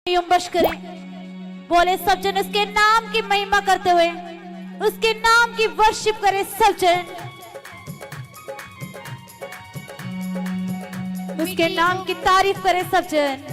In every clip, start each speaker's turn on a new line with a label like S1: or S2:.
S1: युम्बश करें, बोले सब जन उसके नाम की महिमा करते हुए उसके नाम की वर्शिप करें सब जन, उसके नाम की तारीफ करें सब जन।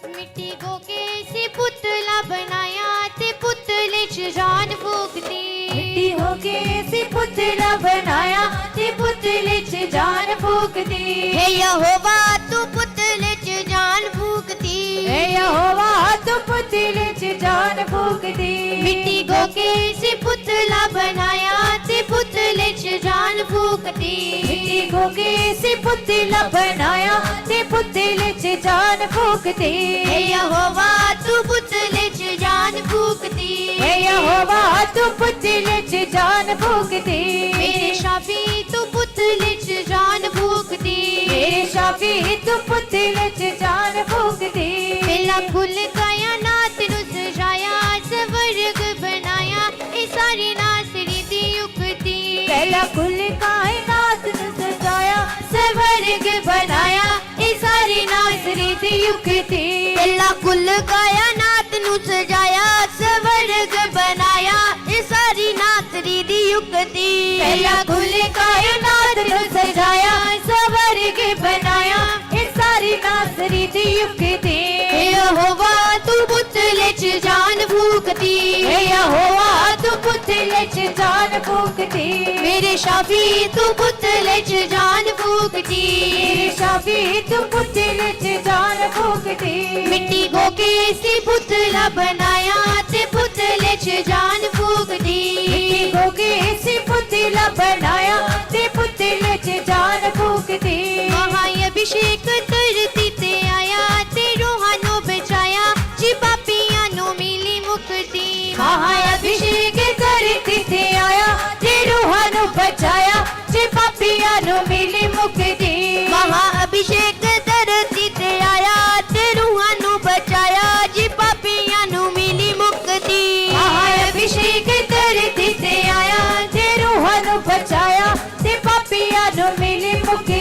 S2: मिट्टी को कैसे पुतला बनाया ते पुतले च जान फूक दी।
S1: मिट्टी हो कैसे पुतला बनाया ते पुतले च जान फूक दी।
S2: हे यहोवा तू पुतले च जान फूक दी।
S1: हे यहोवा तू पुतले च जान फूक दी।
S2: मिट्टी को कैसे पुतला बनाया ते पुतले च जान फूक दी।
S1: मिट्टी को कैसे पुतला बनाया ते पुतले च जान फूक दी।
S2: हे यहोवा तू पुतले च जान फूक दी।
S1: हे यहोवा तू पुतले च जान फूक दी।
S2: मेरे शाफी तू पुतले च जान फूक दी।
S1: मेरे शाफी तू पुतले च जान फूक दी।
S2: पहला खुल कायनात नु सजाया स्वर्ग बनाया ए सारी नासरी दी युक्ति।
S1: पहला खुल कायनात नु सजाया स्वर्ग बनाया ए सारी नासरी दी युक्ति।
S2: पहला खुल कायनात नु सजाया स्वर्ग बनाया ए सारी नासरी दी युक्ति।
S1: पहला खुल कायनात नु सजाया स्वर्ग बनाया ए सारी नासरी दी युक्ति।
S2: हे यहोवा तू पुतले च जान फूक दी।
S1: हे यहोवा तू पुतले च जान फूक दी।
S2: मेरे शाफी तू पुतले च जान फूक दी।
S1: मेरे शाफी तू पुतले च जान फूक दी।
S2: मिट्टी को कैसे पुतला बनाया ते पुतले च जान फूक दी।
S1: मिट्टी को कैसे पुतला बनाया ते पुतले च जान फूक दी।
S2: महाअभिषेक धरती ते आया ते रूहानो बचाया जी पापियां नो मिली मुक्ति।
S1: महाअभिषेक धरती ते आया ते रूहानो बचाया जे पापियां नो मिली मुक्ति।
S2: महाअभिषेक धरती ते आया ते रूहानो बचाया जी पापियां नो मिली मुक्ति।
S1: महाअभिषेक धरती ते आया ते रूहानो बचाया ते पापियां नो मिली मुक्ति।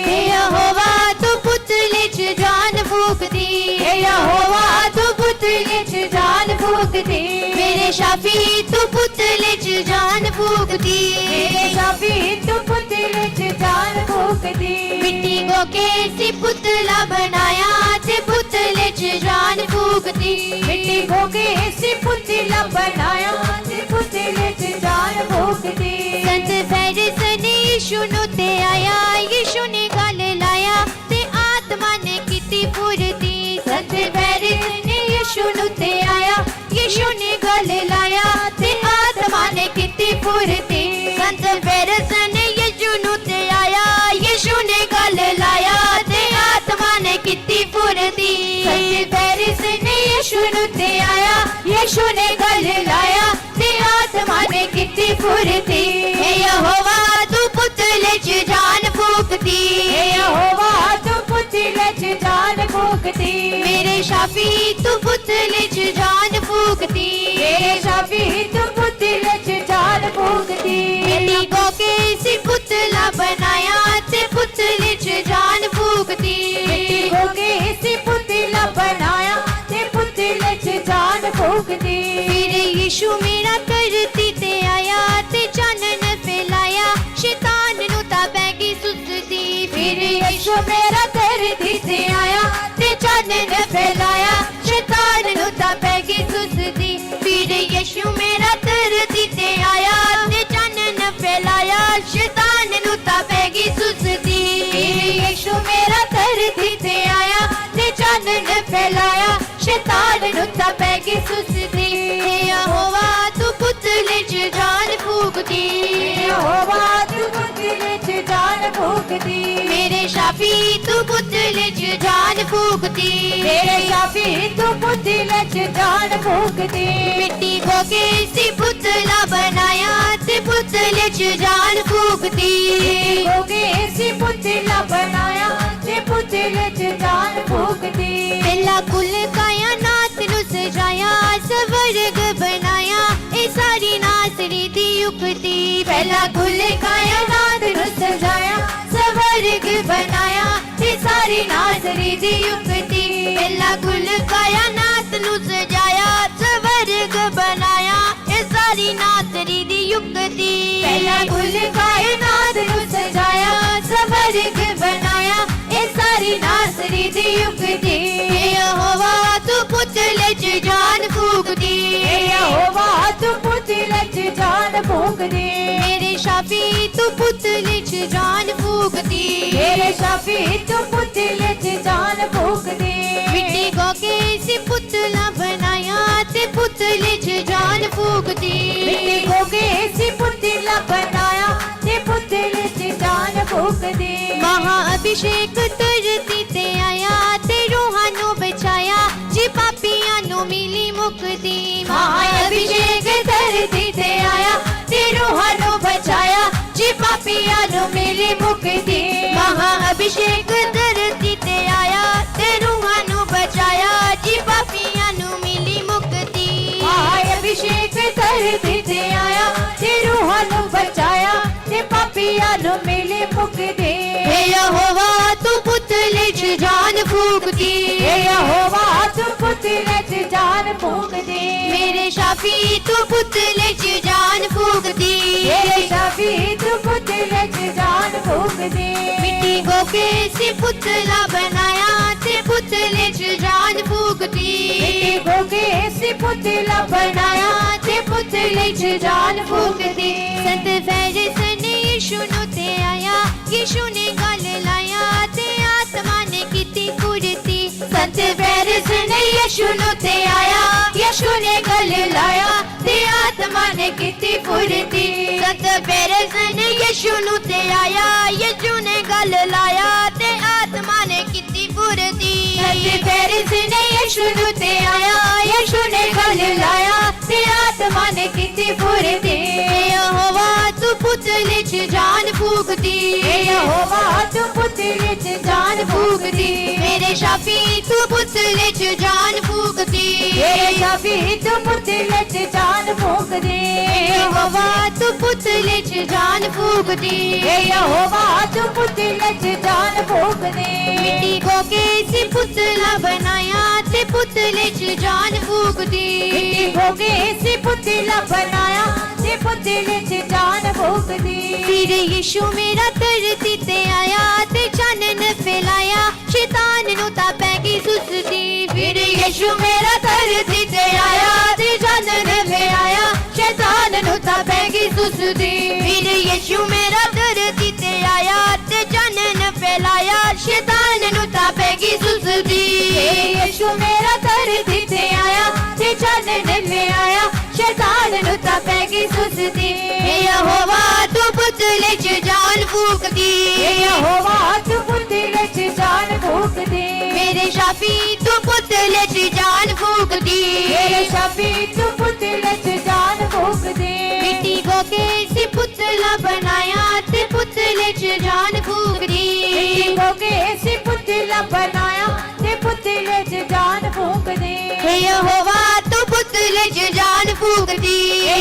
S2: हे यहोवा तू पुतले च जान फूक दी।
S1: हे यहोवा तू पुतले च जान फूक दी।
S2: मेरे शाफी तू पुतले च जान फूक दी।
S1: मेरे शाफी तू पुतले च जान फूक दी।
S2: मिट्टी को कैसे पुतला बनाया ते पुतले च जान फूक दी।
S1: मिट्टी को कैसे पुतला बनाया ते पुतले च जान फूक दी।
S2: संत फैरिस ने यीशु नु ते आया यीशु ने गल लाया ते आत्मा ने कीती फुर्ती।
S1: संत फैरिस ने यीशु नु ते आया यीशु ने गल लाया ते आत्मा ने कीती फुर्ती।
S2: संत फैरिस ने यीशु नु ते आया यीशु ने गल लाया ते आत्मा ने कीती फुर्ती।
S1: संत फैरिस ने यीशु नु ते आया यीशु ने गल लाया ते आत्मा ने कीती फुर्ती।
S2: हे यहोवा तू पुतले च जान फूक दी।
S1: हे यहोवा तू पुतले च जान फूक दी।
S2: मेरे शाफी तू पुतले च जान फूक दी।
S1: मेरे शाफी तू पुतले च जान फूक दी।
S2: मिट्टी को कैसे पुतला बनाया ते पुतले च जान फूक दी।
S1: मिट्टी को कैसे पुतला बनाया ते पुतले च जान फूक दी।
S2: फिर यीशु मेरा धरती ते आया ते चानन फैलाया शैतान नु ता बैगी सुसदी।
S1: फिर यीशु मेरा धरती ते आया ते चानन फैलाया शैतान नु ता बैगी सुसदी।
S2: फिर यीशु मेरा धरती ते आया ते चानन फैलाया शैतान नु ता बैगी सुसदी।
S1: फिर यीशु मेरा धरती ते आया ते चानन फैलाया शैतान नु ता बैगी सुसदी।
S2: हे यहोवा तू पुतले च जान फूक दी।
S1: यहोवा तू पुतले च जान फूक दी।
S2: मेरे शाफी तू पुतले च जान फूक दी।
S1: मेरे शाफी तू पुतले च जान फूक दी।
S2: मिट्टी को कैसे पुतला बनाया ते पुतले च जान फूक दी।
S1: को कैसे पुतला बनाया ते पुतले च जान फूक दी।
S2: पहला कुल कायनात नु सजाया स्वर्ग बनाया ए सारी नासरी दी युक्ति।
S1: पहला खुल कायनात नु सजाया स्वर्ग बनाया ते सारी नासरी दी युक्ति।
S2: पहला कुल कायनात नू सजाया स्वर्ग बनाया ए सारी नासरी दी युक्ति
S1: पहला कुल कायनात नू सजाया स्वर्ग बनाया ए सारी नासरी दी युक्ति
S2: यहोवा तू पुतले च जान फूक दी
S1: यहोवा तू पुतले च जान फूक दे
S2: मेरे शाफी तू पुतले च जान फूक दी
S1: मेरे शाफी तू पुतले च जान फूक दे
S2: मिट्टी को कैसे पुतला बनाया ते पुतले च जान फूक दी
S1: मिट्टी को कैसी पुतला बनाया ते पुतले च जान फूक दे
S2: महाअभिषेक धरती ते आया ते रूहां नू बचाया जी पापियां नू मिली मुक्ति
S1: महाअभिषेक धरती ते आया ते रूहां नू बचाया जी पापियां नू मिली मुक्ति
S2: महाअभिषेक धरती ते आया ते रूहां नू बचाया जी पापियां नू मिली मुक्ति
S1: महाअभिषेक धरती ते आया ते रूहां नू बचाया ते पापियां नू मिली मुक्ति
S2: हे यहोवा तू पुतले च जान फूक दी
S1: हे यहोवा तू पुतले च जान फूक दे
S2: मेरे शाफी तू पुतले च जान फूक दी
S1: मेरे शाफी तू पुतले च जान फूक दे
S2: मिट्टी को कैसे पुतला बनाया ते पुतले च जान फूक दी
S1: मिट्टी को कैसी पुतला बनाया ते पुतले च जान फूक दे
S2: संत फैरिस ने यीशु नु ते आया यीशु ने गल लाया ते आत्मा ने कीती फुर्ती
S1: संत फैरिस ने यीशु नु ते आया यीशु ने गल लाया ते आत्मा ने कीती फुर्ती
S2: संत फैरिस ने यीशु नु ते आया यीशु ने गल लाया ते आत्मा ने कीती फुर्ती
S1: संत फैरिस ने यीशु नु ते आया यीशु ने गल लाया ते आत्मा ने कीती फुर्ती
S2: यहोवा तू पुतले च जान फूक दी
S1: यहोवा तू पुतले च जान फूक दी
S2: मेरे शाफी तू पुतले च जान फूक दी
S1: मेरे शाफी तू पुतले च जान फूक दे
S2: यहोवा तू पुतले च जान फूक दी
S1: यहोवा तू पुतले च जान फूक दे
S2: मिट्टी को कैसे पुतला बनाया ते पुतले च जान फूक दी
S1: मिट्टी को कैसी पुतला बनाया ते पुतले च जान फूक दे
S2: फिर यीशु मेरा धरती ते आया ते चानन फैलाया शैतान नु ता पैगी सुसदी
S1: फिर यीशु मेरा धरती ते आया ते चानन फैलाया शैतान नु ता पैगी सुसदी
S2: फिर यीशु मेरा धरती ते आया ते चानन फैलाया शैतान नु ता पैगी सुसदी
S1: यीशु मेरा धरती ते आया ते चानन फैलाया शैतान नु ता पैगी सुसदी
S2: यहोवा तू पुतले च जान फूक दी
S1: यहोवा तू पुतले च जान फूक दे
S2: मेरे शाफी तू पुतले च जान फूक दी
S1: मेरे शाफी तू पुतले च जान फूक दे
S2: मिट्टी को कैसे पुतला बनाया ते पुतले च जान फूक दी
S1: मिट्टी को कैसी पुतला बनाया ते पुतले च जान फूक दे
S2: यहोवा तू पुतले च जान फूक दी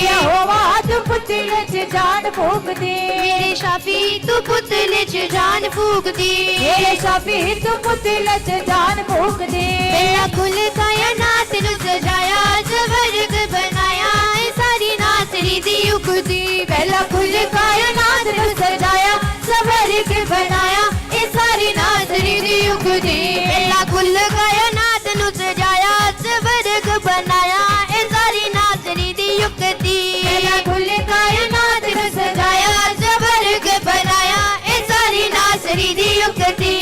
S1: यहोवा तू पुतले च जान फूक दे
S2: मेरे शाफी तू पुतले च जान फूक दी
S1: मेरे शाफी तू पुतले च जान फूक दे
S2: पहला खुल कायनात नु सजाया स्वर्ग बनाया ए सारी नासरी दी युक्ति
S1: पहला खुल कायनात नु सजाया स्वर्ग बनाया ए सारी नासरी दी युक्ति
S2: पहला खुल कायनात नु सजाया स्वर्ग बनाया ए सारी नासरी दी युक्ति
S1: पहला खुल कायनात नु सजाया स्वर्ग बनाया ए सारी नासरी दी युक्ति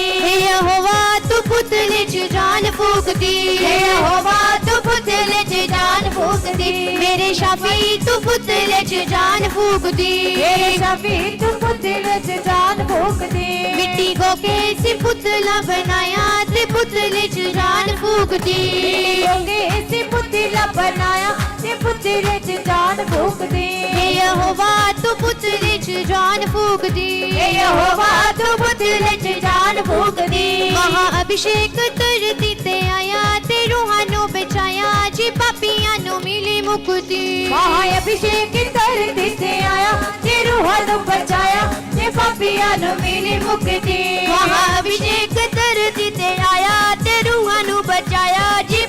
S2: यहोवा तू पुतले च जान फूक दी
S1: यहोवा तू पुतले च जान फूक दे
S2: मेरे शाफी तू पुतले च जान फूक दी
S1: मेरे शाफी तू पुतले च जान फूक दे
S2: मिट्टी को कैसे पुतला बनाया ते पुतले च जान फूक दी
S1: होंगे ऐसे पुतला बनाया ते पुतले च जान फूक दे
S2: यहोवा तू पुतले च जान फूक दी
S1: यहोवा तू पुतले च जान फूक दे
S2: महाअभिषेक धरती ते आया ते रूहां नू बचाया जी पापियां नू मिली मुक्ति
S1: महाअभिषेक धरती ते आया ते रूहां नू बचाया ते पापियां नू मिली मुक्ति
S2: महाअभिषेक धरती ते आया ते रूहां नू बचाया जी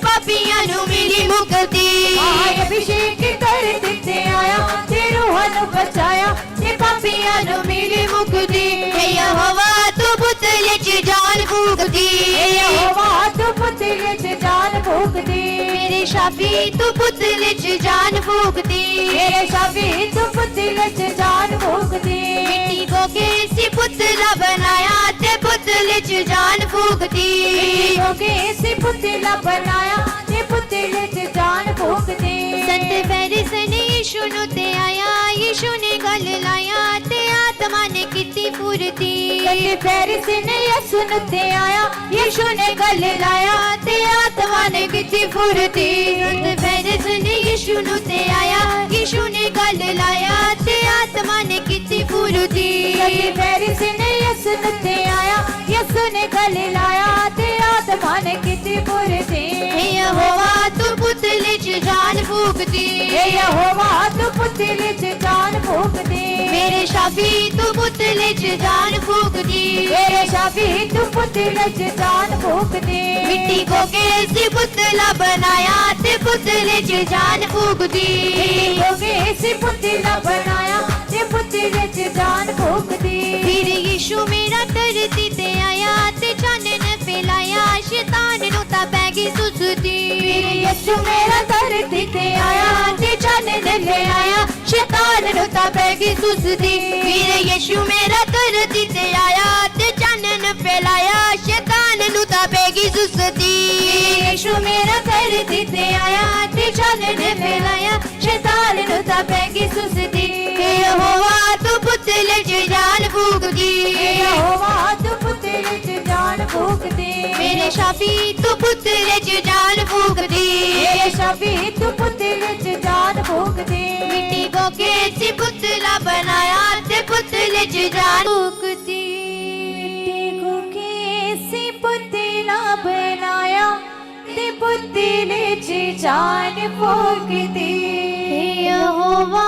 S1: ਪਾਪੀਆਂ ਨੂੰ ਮਿਲੀ ਮੁਕਤੀ
S2: हे यहोवा तू पुतले च जान फूकदी
S1: ਯਹੋਵਾ ਤੂੰ ਪੁਤਲੇ 'ਚ ਜਾਨ ਫੂਕਦੀ
S2: मेरे शाफी तू पुतले च जान फूकदी
S1: ਮੇਰੇ ਸ਼ਾਫੀ ਤੂੰ ਪੁਤਲੇ 'ਚ ਜਾਨ ਫੂਕਦੀ
S2: मिट्टी को कैसी पुतला बनाया ते पुतले च जान फूकदी
S1: ਹੋ ਕੇ ਸੀ ਪੁਤਲਾ ਬਣਾਇਆ ਤੇ ਪੁਤਲੇ 'ਚ ਜਾਨ ਫੂਕਦੀ
S2: संत फैरिस ने यीशु नु ते आया यीशु ने गल लाया ते आत्मा ने कीती फुरती
S1: ਤੇ ਫੈਰਿਸ ਨੇ ਯਿਸੂ ਨੂੰ ਤੇ ਆਇਆ ਯਿਸੂ ਨੇ ਗੱਲ ਲਾਇਆ ਤੇ ਆਤਮਾ ਨੇ ਕੀਤੀ ਫੁਰਤੀ
S2: संत फैरिस ने यीशु नु ते आया यीशु ने गल लाया ते आत्मा ने कीती फुरती
S1: ਤੇ ਫੈਰਿਸ ਨੇ ਯਿਸੂ ਨੂੰ ਤੇ ਆਇਆ ਯਿਸੂ ਨੇ ਗੱਲ ਲਾਇਆ ਤੇ ਆਤਮਾ ਨੇ ਕੀਤੀ ਫੁਰਤੀ
S2: हे यहोवा तू पुतले च जान फूकदी
S1: ਇਹ ਯਹੋਵਾ ਤੂੰ ਪੁਤਲੇ 'ਚ ਜਾਨ ਫੂਕਦੀ
S2: मेरे शाफी तू पुतले च जान फूकदी
S1: ਮੇਰੇ ਸ਼ਾਫੀ ਤੂੰ ਪੁਤਲੇ 'ਚ ਜਾਨ ਫੂਕਦੀ
S2: मिट्टी को कैसी पुतला बनाया ते पुतले च जान फूकदी
S1: ਹੋ ਗਏ ਸੀ ਪੁਤਲਾ ਬਣਾਇਆ ਤੇ ਪੁਤਲੇ 'ਚ ਜਾਨ ਫੂਕਦੀ
S2: फिर यीशु मेरा धरती ते आया ते चानन फैलाया शैतान नु ता पै गई सुसती
S1: ਫਿਰ ਯਿਸੂ ਮੇਰਾ ਧਰਤੀ ਤੇ ਆਇਆ ਤੇ ਚਾਨਣ ਲੈ ਆਇਆ ਸ਼ੈਤਾਨ ਨੂੰ ਤਾਂ ਪੈ ਗਈ ਸੁਸਤੀ
S2: फिर यीशु मेरा धरती ते आया ते चानन फैलाया शैतान नु ता पै गई सुसती
S1: ਯਿਸੂ ਮੇਰਾ ਧਰਤੀ ਤੇ ਆਇਆ ਤੇ ਚਾਨਣ ਫੈਲਾਇਆ ਸ਼ੈਤਾਨ ਨੂੰ ਤਾਂ ਪੈ ਗਈ ਸੁਸਤੀ
S2: हे यहोवा तू पुतले च जान फूकदी
S1: ਯਹੋਵਾ ਤੂੰ ਪੁਤਲੇ 'ਚ ਜਾਨ ਫੂਕਦੀ
S2: मेरे शाफी तू पुतले च जान फूकदी
S1: ਮੇਰੇ ਸ਼ਾਫੀ ਤੂੰ ਪੁਤਲੇ 'ਚ ਜਾਨ ਫੂਕਦੀ
S2: मिट्टी को कैसी पुतला बनाया ते पुतले च जान फूकदी
S1: ਮਿੱਟੀ ਕੋ ਕੈਸੀ ਪੁਤਲਾ ਬਣਾਇਆ ਤੇ ਪੁਤਲੇ 'ਚ ਜਾਨ ਫੂਕਦੀ
S2: हे यहोवा